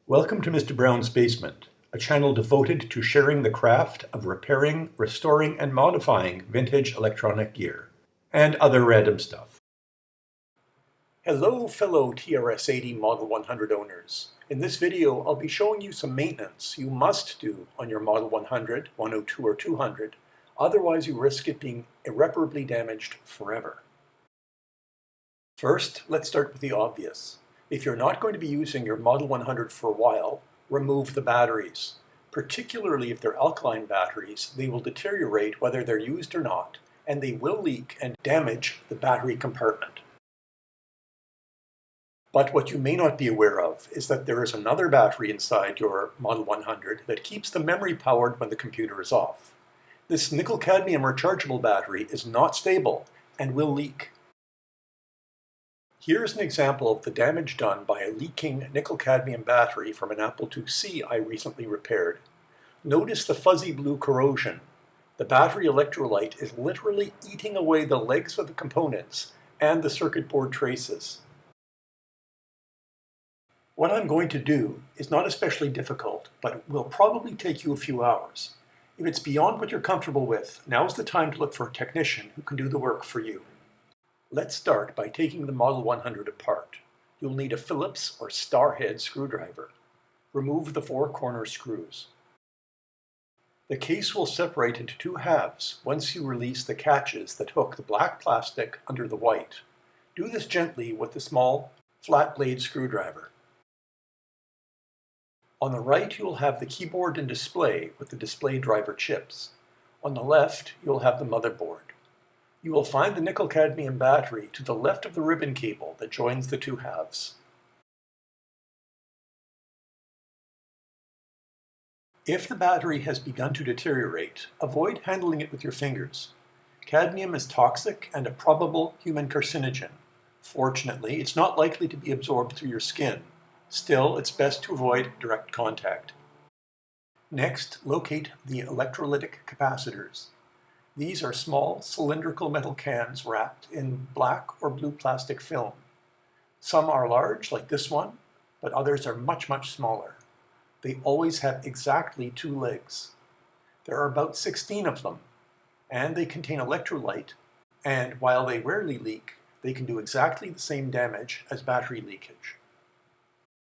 Welcome to Mr. Brown's Basement, a channel devoted to sharing the craft of repairing, restoring, and modifying vintage electronic gear, and other random stuff. Hello fellow TRS-80 Model 100 owners. In this video, I'll be showing you some maintenance you must do on your Model 100, 102, or 200, otherwise you risk it being irreparably damaged forever. First, let's start with the obvious. If you're not going to be using your Model 100 for a while, remove the batteries. Particularly if they're alkaline batteries, they will deteriorate whether they're used or not, and they will leak and damage the battery compartment. But what you may not be aware of is that there is another battery inside your Model 100 that keeps the memory powered when the computer is off. This nickel-cadmium rechargeable battery is not stable and will leak. Here's an example of the damage done by a leaking nickel-cadmium battery from an Apple IIc I recently repaired. Notice the fuzzy blue corrosion. The battery electrolyte is literally eating away the legs of the components and the circuit board traces. What I'm going to do is not especially difficult, but will probably take you a few hours. If it's beyond what you're comfortable with, now's the time to look for a technician who can do the work for you. Let's start by taking the Model 100 apart. You'll need a Phillips or Starhead screwdriver. Remove the four corner screws. The case will separate into two halves once you release the catches that hook the black plastic under the white. Do this gently with the small, flat blade screwdriver. On the right, you'll have the keyboard and display with the display driver chips. On the left, you'll have the motherboard. You will find the nickel-cadmium battery to the left of the ribbon cable that joins the two halves. If the battery has begun to deteriorate, avoid handling it with your fingers. Cadmium is toxic and a probable human carcinogen. Fortunately, it's not likely to be absorbed through your skin. Still, it's best to avoid direct contact. Next, locate the electrolytic capacitors. These are small cylindrical metal cans wrapped in black or blue plastic film. Some are large, like this one, but others are much, much smaller. They always have exactly two legs. There are about 16 of them, and they contain electrolyte, and while they rarely leak, they can do exactly the same damage as battery leakage.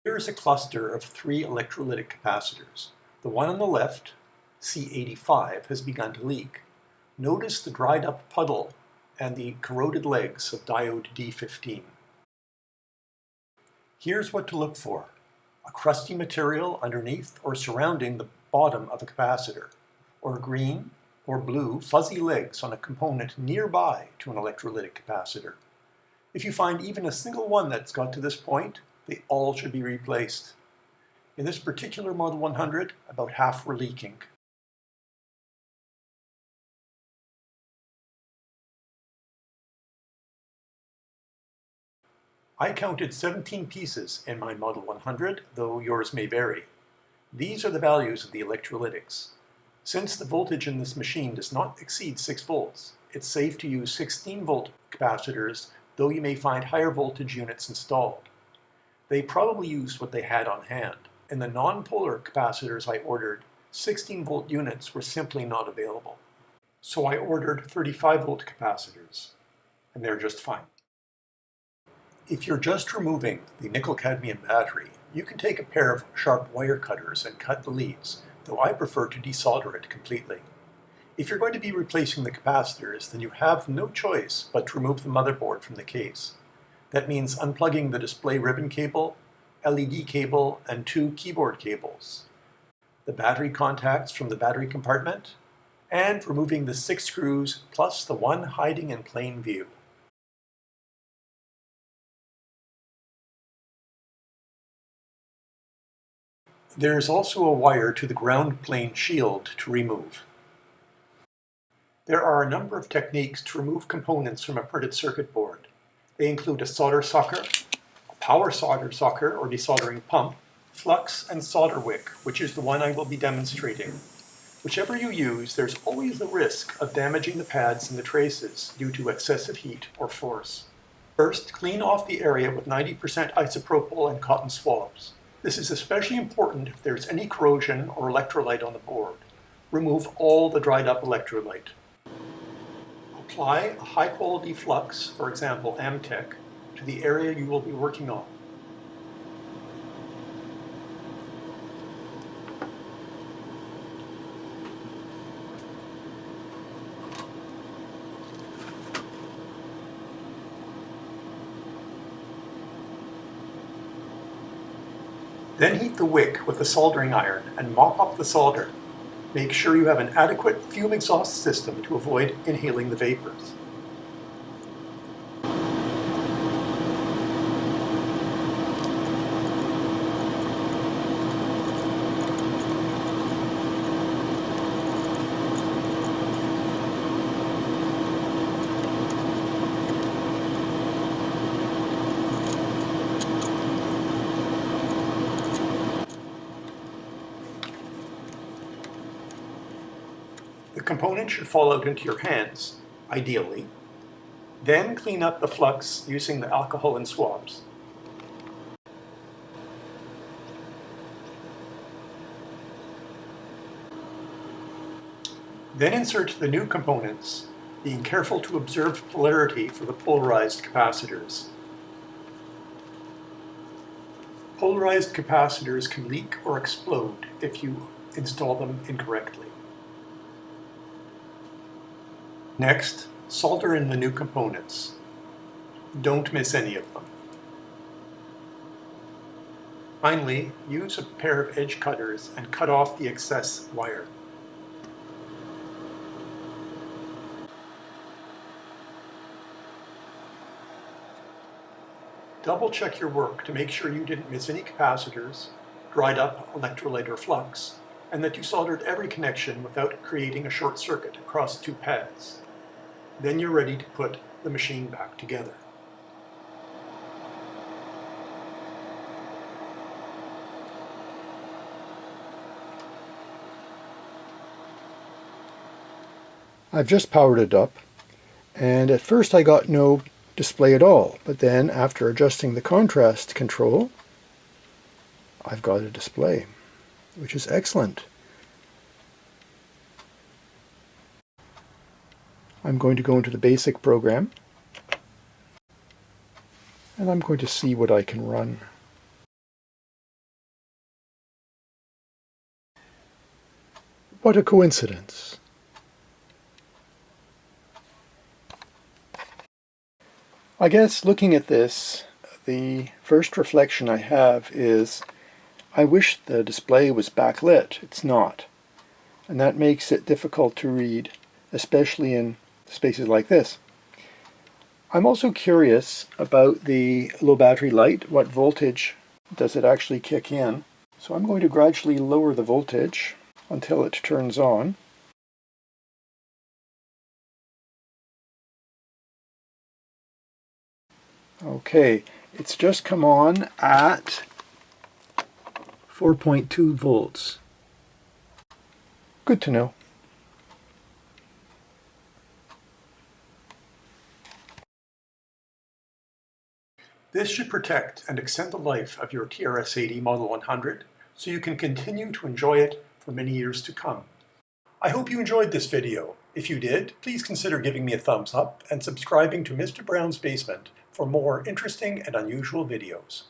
Here is a cluster of 3 electrolytic capacitors. The one on the left, C85, has begun to leak. Notice the dried up puddle and the corroded legs of diode D15. Here's what to look for: a crusty material underneath or surrounding the bottom of a capacitor, or green or blue fuzzy legs on a component nearby to an electrolytic capacitor. If you find even a single one that's got to this point, they all should be replaced. In this particular Model 100, about half were leaking. I counted 17 pieces in my Model 100, though yours may vary. These are the values of the electrolytics. Since the voltage in this machine does not exceed 6 volts, it's safe to use 16-volt capacitors, though you may find higher voltage units installed. They probably used what they had on hand. In the non-polar capacitors I ordered, 16-volt units were simply not available. So I ordered 35-volt capacitors, and they're just fine. If you're just removing the nickel-cadmium battery, you can take a pair of sharp wire cutters and cut the leads, though I prefer to desolder it completely. If you're going to be replacing the capacitors, then you have no choice but to remove the motherboard from the case. That means unplugging the display ribbon cable, LED cable, and 2 keyboard cables, the battery contacts from the battery compartment, and removing the 6 screws plus the one hiding in plain view. There is also a wire to the ground plane shield to remove. There are a number of techniques to remove components from a printed circuit board. They include a solder sucker, a power solder sucker or desoldering pump, flux, and solder wick, which is the one I will be demonstrating. Whichever you use, there's always the risk of damaging the pads and the traces due to excessive heat or force. First, clean off the area with 90% isopropyl and cotton swabs. This is especially important if there's any corrosion or electrolyte on the board. Remove all the dried up electrolyte. Apply a high-quality flux, for example Amtech, to the area you will be working on. Then heat the wick with a soldering iron and mop up the solder. Make sure you have an adequate fume exhaust system to avoid inhaling the vapors. The component should fall out into your hands, ideally. Then clean up the flux using the alcohol and swabs. Then insert the new components, being careful to observe polarity for the polarized capacitors. Polarized capacitors can leak or explode if you install them incorrectly. Next, solder in the new components. Don't miss any of them. Finally, use a pair of edge cutters and cut off the excess wire. Double check your work to make sure you didn't miss any capacitors, dried up electrolyte or flux, and that you soldered every connection without creating a short circuit across two pads. Then you're ready to put the machine back together. I've just powered it up, and at first I got no display at all, but then after adjusting the contrast control, I've got a display, which is excellent. I'm going to go into the basic program, and I'm going to see what I can run. What a coincidence. I guess looking at this, the first reflection I have is I wish the display was backlit. It's not. And that makes it difficult to read, especially in spaces like this. I'm also curious about the low battery light. What voltage does it actually kick in? So I'm going to gradually lower the voltage until it turns on. Okay, it's just come on at 4.2 volts. Good to know. This should protect and extend the life of your TRS-80 Model 100 so you can continue to enjoy it for many years to come. I hope you enjoyed this video. If you did, please consider giving me a thumbs up and subscribing to Mr. Brown's Basement for more interesting and unusual videos.